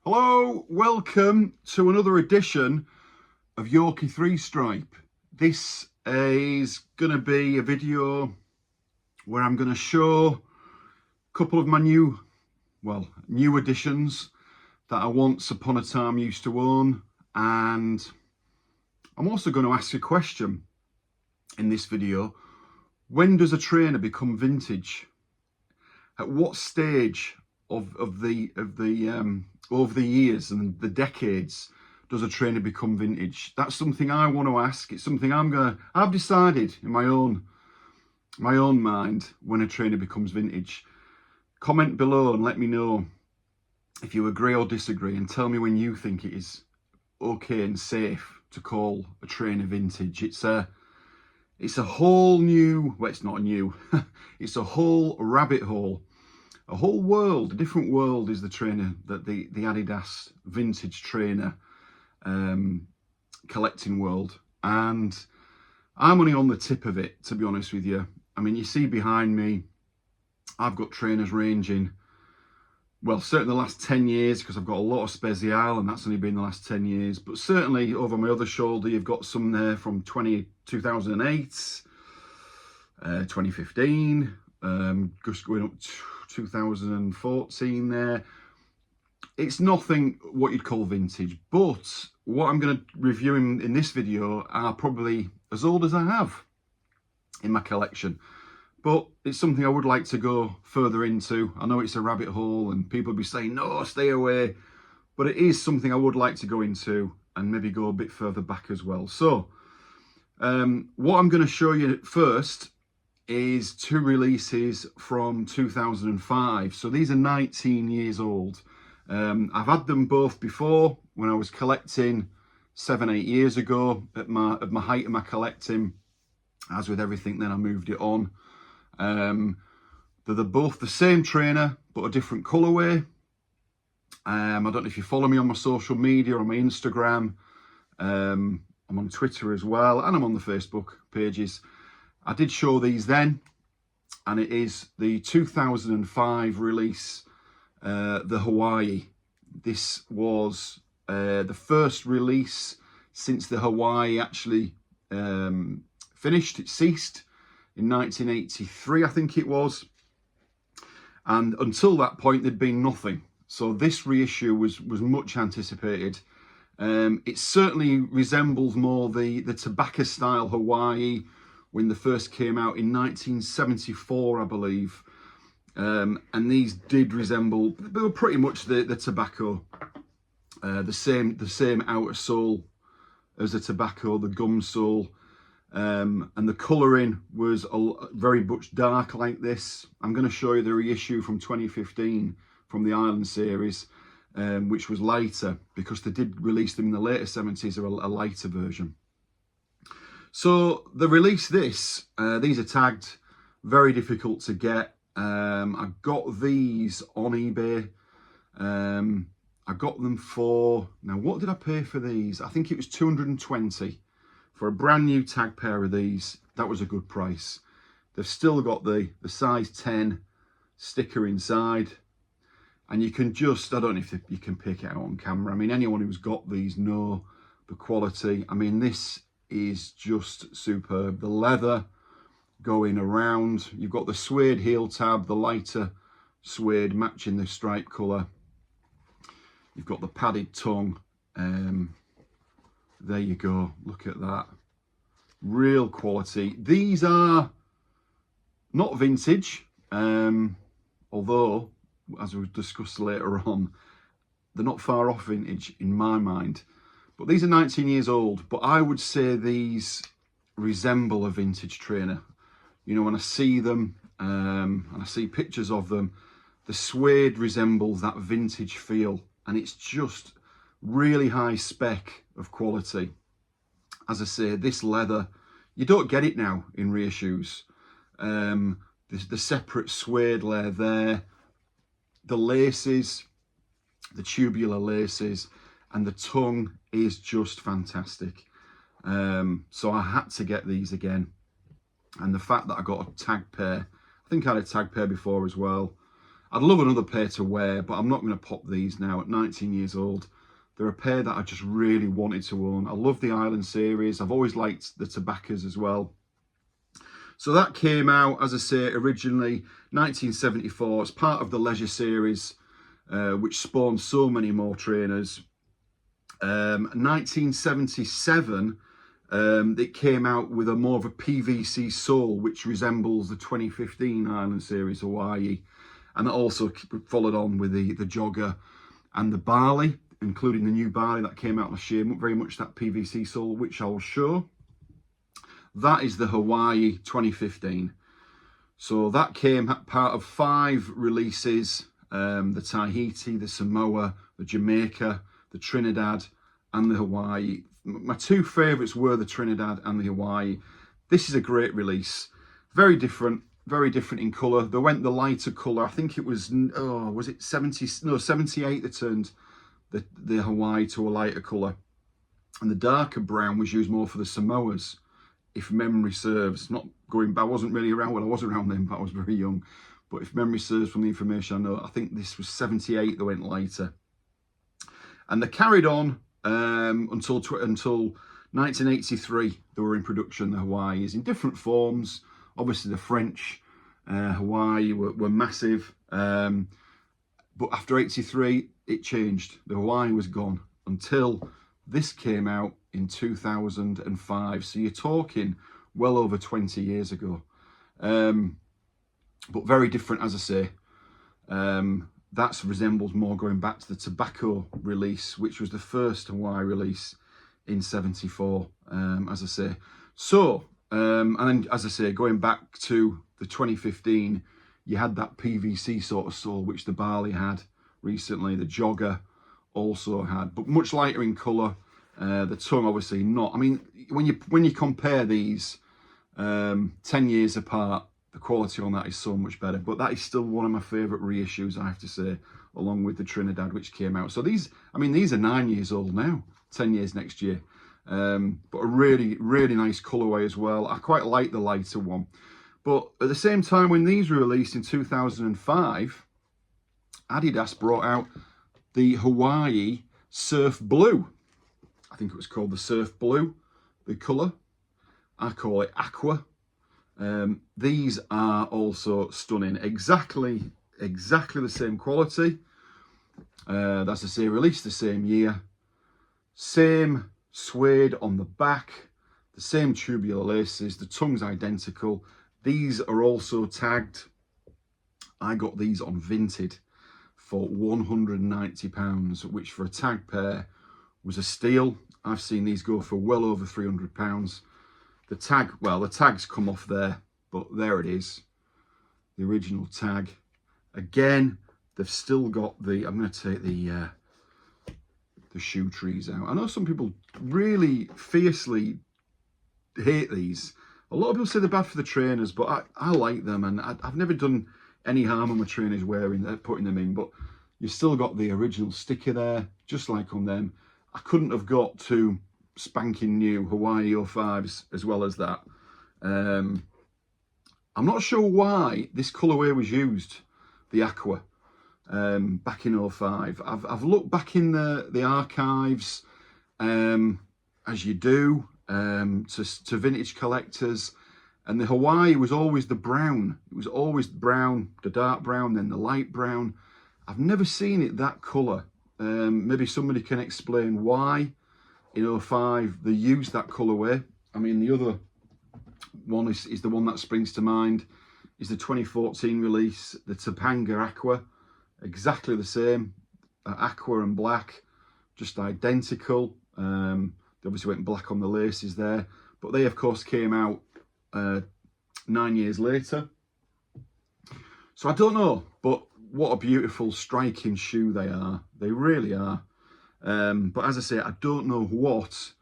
Hello, welcome to another edition of Yorkie 3 Stripe. This is going to be a video where I'm going to show a couple of my new additions that I once upon a time used to own, and I'm also going to ask a question in this video. When does a trainer become vintage? At what stage over the years and the decades does a trainer become vintage? That's something I want to ask. It's something I've decided in my own mind when a trainer becomes vintage. Comment below and let me know if you agree or disagree, and tell me when you think it is okay and safe to call a trainer vintage. It's a whole new, well, it's not new, it's a whole rabbit hole. A whole world, a different world is the trainer, that the Adidas vintage trainer collecting world. And I'm only on the tip of it, to be honest with you. I mean, you see behind me, I've got trainers ranging, well, certainly the last 10 years, because I've got a lot of spzl, and that's only been the last 10 years. But certainly over my other shoulder, you've got some there from 2008, 2015, just going up to 2014 there. It's nothing what you'd call vintage, but what I'm going to review in this video are probably as old as I have in my collection. But it's something I would like to go further into. I know it's a rabbit hole and people will be saying, no, stay away. But it is something I would like to go into and maybe go a bit further back as well. So what I'm going to show you first is two releases from 2005. So these are 19 years old. I've had them both before when I was collecting 7-8 years ago at my height of my collecting. As with everything, then I moved it on. They're both the same trainer but a different colorway. I don't know if you follow me on my social media, on my Instagram. I'm on Twitter as well, and I'm on the Facebook pages. I did show these then, and it is the 2005 release, the Hawaii. This was the first release since the Hawaii actually finished. It ceased in 1983, I think it was. And until that point, there'd been nothing. So this reissue was much anticipated. It certainly resembles more the tobacco style Hawaii when they first came out in 1974, I believe. And these did resemble, they were pretty much the tobacco, the same outer sole as the tobacco, the gum sole. And the colouring was very much dark like this. I'm going to show you the reissue from 2015 from the Island series, which was lighter, because they did release them in the later 70s, or a lighter version. So they released this. These are tagged, very difficult to get. I got these on eBay. I got them for, now what did I pay for these? I think it was 220 for a brand new tag pair of these. That was a good price. They've still got the size 10 sticker inside, and you can just, I don't know if you can pick it out on camera. I mean, anyone who's got these know the quality. I mean, this is just superb. The leather going around. You've got the suede heel tab, the lighter suede matching the stripe colour. You've got the padded tongue. There you go. Look at that. Real quality. These are not vintage, although, as we'll discuss later on, they're not far off vintage in my mind. But these are 19 years old, but I would say these resemble a vintage trainer. You know, when I see them, and I see pictures of them, the suede resembles that vintage feel, and it's just really high spec of quality. As I say, this leather, you don't get it now in reissues. The separate suede layer there, the laces, the tubular laces, and the tongue is just fantastic. So I had to get these again. And the fact that I got a tag pair, I think I had a tag pair before as well. I'd love another pair to wear, but I'm not going to pop these now at 19 years old. They're a pair that I just really wanted to own. I love the Island series. I've always liked the tobaccos as well. So that came out, as I say, originally 1974. It's part of the Leisure series, which spawned so many more trainers. 1977, it came out with a more of a PVC sole, which resembles the 2015 Island series Hawaii. And that also followed on with the jogger and the barley, including the new barley that came out last year, very much that PVC sole, which I'll show. That is the Hawaii 2015. So that came part of 5 releases, the Tahiti, the Samoa, the Jamaica, the Trinidad and the Hawaii. My 2 favourites were the Trinidad and the Hawaii. This is a great release. Very different in colour. They went the lighter colour. I think it was, was it 78 they turned the Hawaii to a lighter colour. And the darker brown was used more for the Samoas, if memory serves. Not going back, I wasn't really around, well, I was around then, but I was very young. But if memory serves from the information I know, I think this was 78 they went lighter. And they carried on until 1983. They were in production, the Hawaiis, in different forms. Obviously the French Hawaii were massive, but after 83 it changed. The Hawaii was gone until this came out in 2005. So you're talking well over 20 years ago, but very different, as I say. That resembles more going back to the tobacco release, which was the first Hawaii release in 74, as I say. So and then, as I say, going back to the 2015, you had that PVC sort of sole, which the barley had recently. The jogger also had, but much lighter in colour. The tongue, obviously not. I mean, when you compare these 10 years apart, the quality on that is so much better. But that is still one of my favourite reissues, I have to say, along with the Trinidad, which came out. So these, I mean, these are 9 years old now, 10 years next year. But a really nice colourway as well. I quite like the lighter one. But at the same time, when these were released in 2005, Adidas brought out the Hawaii Surf Blue. I think it was called the Surf Blue, the colour. I call it Aqua. These are also stunning. Exactly the same quality. That's to say, released the same year. Same suede on the back, the same tubular laces, the tongue's identical. These are also tagged. I got these on Vinted for £190, which for a tag pair was a steal. I've seen these go for well over £300. The tag, well, the tags come off there, but there it is, the original tag. Again, they've still got the, I'm going to take the shoe trees out. I know some people really fiercely hate these. A lot of people say they're bad for the trainers, but I like them, and I've never done any harm on my trainers putting them in. But you've still got the original sticker there, just like on them. I couldn't have got 2 spanking new Hawaii 05s as well as that. I'm not sure why this colourway was used, the Aqua, back in 05. I've looked back in the archives, as you do, to vintage collectors, and the Hawaii was always the brown. It was always brown, the dark brown, then the light brown. I've never seen it that colour. Maybe somebody can explain why in 05 they used that colourway. I mean, the other one is the one that springs to mind, is the 2014 release, the Topanga Aqua. Exactly the same, aqua and black, just identical. They obviously went black on the laces there, but they of course came out 9 years later. So I don't know, but what a beautiful, striking shoe they are. They really are. But as I say, I don't know what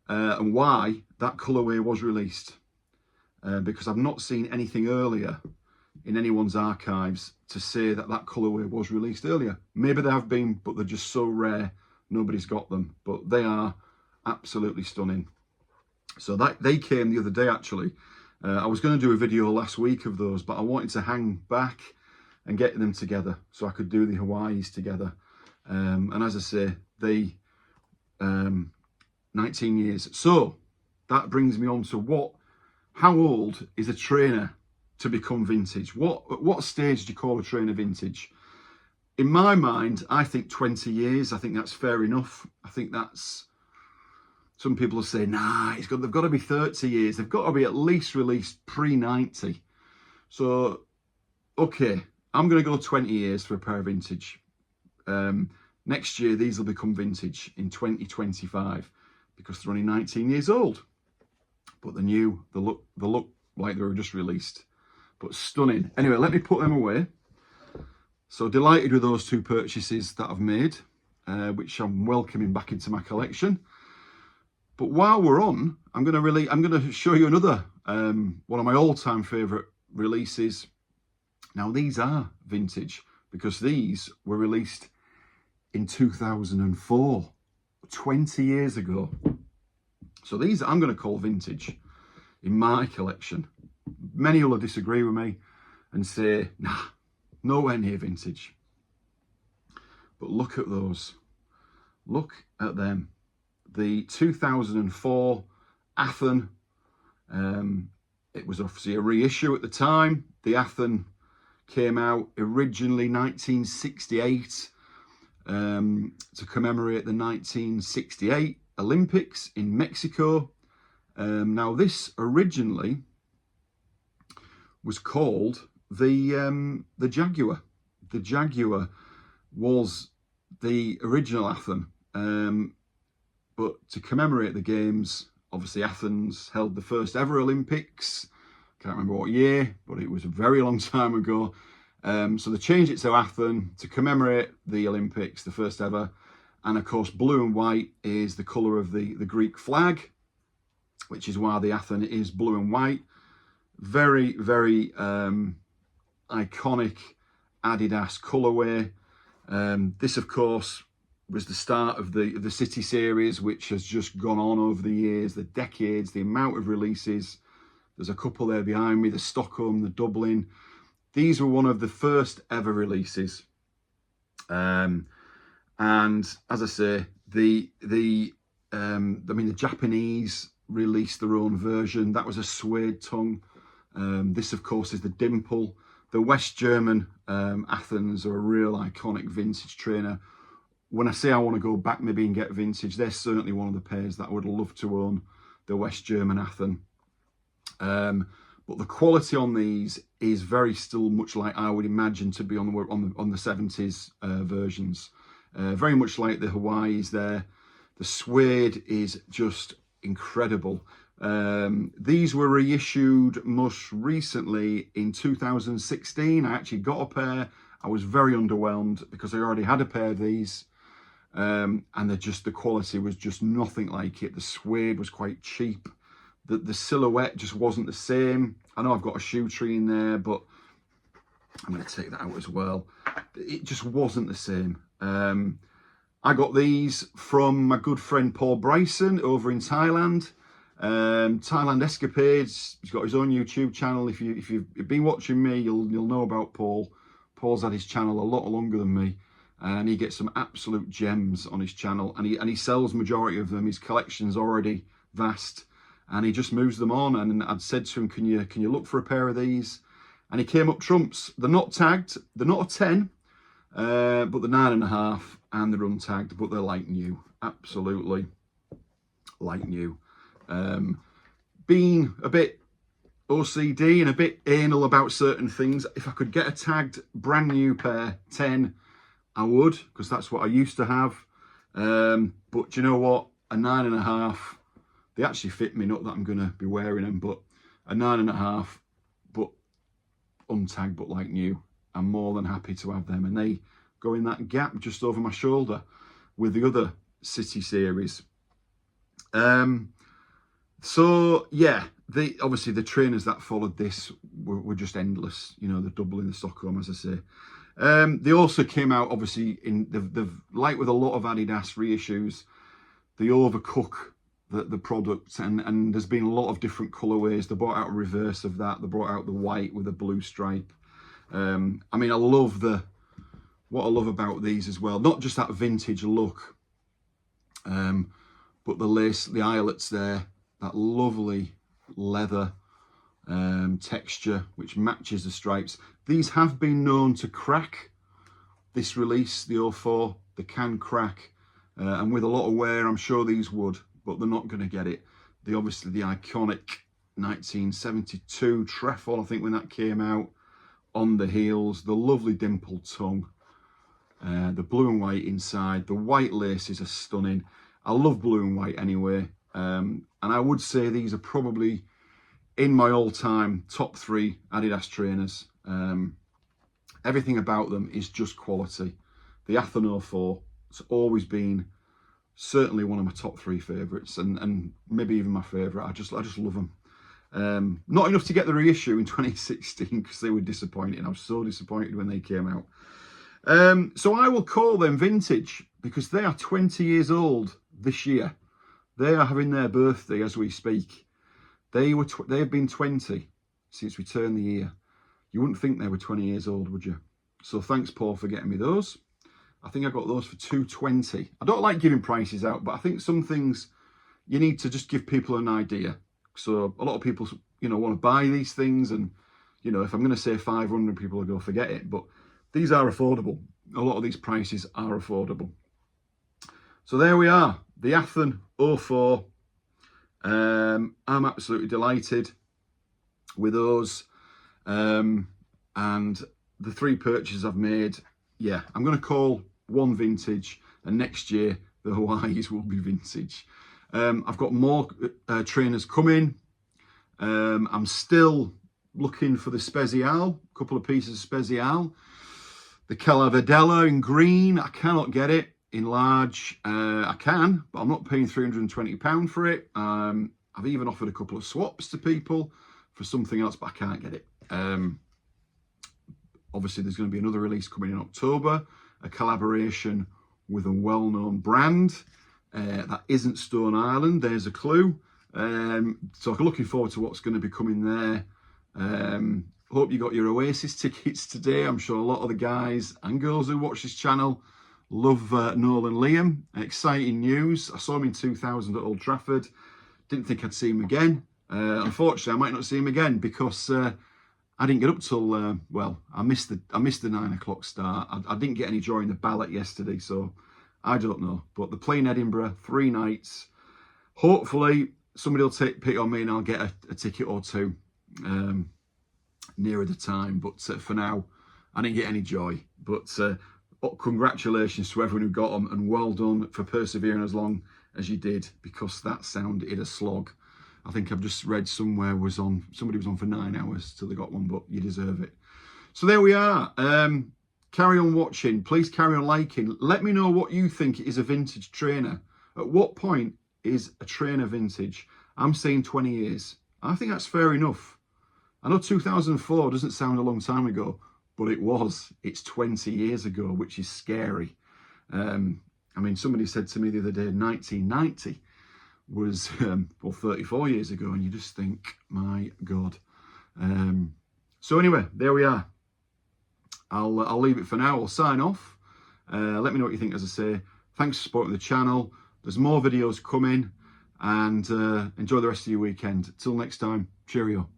and why that colourway was released, because I've not seen anything earlier in anyone's archives to say that that colourway was released earlier. Maybe they have been, but they're just so rare, nobody's got them. But they are absolutely stunning. So that they came the other day, actually. I was going to do a video last week of those, but I wanted to hang back and getting them together so I could do the Hawaiis together. And as I say, they 19 years. So that brings me on to how old is a trainer to become vintage? At what stage do you call a trainer vintage? In my mind, I think 20 years. I think that's fair enough. I think that's, some people will say, nah, they've got to be 30 years. They've got to be at least released pre-90. So, okay, I'm going to go 20 years for a pair of vintage. Next year, these will become vintage in 2025 because they're only 19 years old. But they're new, they look like they were just released. But stunning. Anyway, let me put them away. So delighted with those two purchases that I've made, which I'm welcoming back into my collection. But while we're on, I'm going to show you another one of my all-time favourite releases. Now these are vintage because these were released in 2004, 20 years ago. So these I'm going to call vintage in my collection. Many will disagree with me and say, nah, nowhere near vintage. But look at those. Look at them. The 2004 Athen, it was obviously a reissue at the time. The Athen came out originally 1968 to commemorate the 1968 Olympics in Mexico. Now this originally was called the Jaguar. The Jaguar was the original Athen, but to commemorate the games, obviously Athens held the first ever Olympics. Can't remember what year, but it was a very long time ago. So they changed it to Athen to commemorate the Olympics, the first ever. And of course, blue and white is the colour of the Greek flag, which is why the Athen is blue and white. Very, very iconic Adidas colourway. This, of course, was the start of the City series, which has just gone on over the years, the decades, the amount of releases. There's a couple there behind me, the Stockholm, the Dublin. These were one of the first ever releases. And as I say, the Japanese released their own version. That was a suede tongue. This, of course, is the dimple. The West German Athens are a real iconic vintage trainer. When I say I want to go back maybe and get vintage, they're certainly one of the pairs that I would love to own, the West German Athen. But the quality on these is still much like I would imagine to be on the 70s versions. Very much like the Hawaiis there. The suede is just incredible. These were reissued most recently in 2016. I actually got a pair. I was very underwhelmed because I already had a pair of these. And the quality was just nothing like it. The suede was quite cheap. The silhouette just wasn't the same. I know I've got a shoe tree in there, but I'm going to take that out as well. It just wasn't the same. I got these from my good friend Paul Bryson over in Thailand. Thailand Escapades. He's got his own YouTube channel. If you've been watching me, you'll know about Paul. Paul's had his channel a lot longer than me, and he gets some absolute gems on his channel, and he sells majority of them. His collection's already vast, and he just moves them on. And I'd said to him, can you look for a pair of these? And he came up trumps. They're not tagged. They're not a 10, but they're 9.5, and they're untagged, but they're like new. Absolutely like new. Being a bit OCD and a bit anal about certain things, if I could get a tagged brand new pair 10, I would, because that's what I used to have. But you know what, a 9.5, they actually fit me, not that I'm going to be wearing them, but a 9.5, but untagged but like new. I'm more than happy to have them, and they go in that gap just over my shoulder with the other City series. So yeah, obviously the trainers that followed this were just endless. You know, the Dublin, the Stockholm, as I say. They also came out, obviously, they've like with a lot of Adidas reissues, they overcook the product, and there's been a lot of different colorways. They brought out a reverse of that. They brought out the white with a blue stripe. I mean, I love what I love about these as well, not just that vintage look, but the lace, the eyelets there, that lovely leather texture which matches the stripes. These have been known to crack. This release, the 04, they can crack, and with a lot of wear I'm sure these would, but they're not going to get it. Obviously the iconic 1972 trefoil, I think, when that came out, on the heels, the lovely dimpled tongue, the blue and white inside, the white laces are stunning. I love blue and white anyway, and I would say these are probably in my all-time top 3 Adidas trainers. Everything about them is just quality. The Athon 04, it's always been certainly one of my top 3 favourites, and maybe even my favourite. I just love them. Not enough to get the reissue in 2016 because they were disappointing. I was so disappointed when they came out. So I will call them vintage because they are 20 years old this year. They are having their birthday as we speak. They have been 20 since we turned the year. You wouldn't think they were 20 years old, would you? So thanks, Paul, for getting me those. I think I got those for $2.20. I don't like giving prices out, but I think some things you need to just give people an idea. So a lot of people, you know, want to buy these things, and you know, if I'm going to say 500, people will go forget it. But these are affordable. A lot of these prices are affordable. So there we are, the Athon 04. I'm absolutely delighted with those, and the 3 purchases I've made. Yeah, I'm going to call one vintage, and next year the Hawaiis will be vintage. I've got more trainers coming. I'm still looking for the spzl, a couple of pieces of spzl. The Calavadella in green, I cannot get it. In large, I can, but I'm not paying £320 for it. I've even offered a couple of swaps to people for something else, but I can't get it. Obviously, there's going to be another release coming in October, a collaboration with a well-known brand. That isn't Stone Island, there's a clue. So I'm looking forward to what's going to be coming there. Hope you got your Oasis tickets today. I'm sure a lot of the guys and girls who watch this channel love Noel and Liam. Exciting news. I saw him in 2000 at Old Trafford. Didn't think I'd see him again. Unfortunately, I might not see him again because I didn't get up till, well, I missed the 9 o'clock start. I didn't get any joy in the ballot yesterday, so I don't know. But they're playing Edinburgh, 3 nights. Hopefully, somebody will pick on me and I'll get a ticket or 2 nearer the time. But for now, I didn't get any joy. But congratulations to everyone who got them, and well done for persevering as long as you did, because that sounded a slog. I think I've just read somewhere somebody was on for 9 hours till they got one, but you deserve it. So there we are. Carry on watching. Please carry on liking. Let me know what you think is a vintage trainer. At what point is a trainer vintage? I'm saying 20 years. I think that's fair enough. I know 2004 doesn't sound a long time ago, but it was. It's 20 years ago, which is scary. I mean, somebody said to me the other day, 1990 was, well, 34 years ago, and you just think, my God. So anyway, there we are. I'll leave it for now. I'll sign off. Let me know what you think, as I say. Thanks for supporting the channel. There's more videos coming, and enjoy the rest of your weekend. Till next time, cheerio.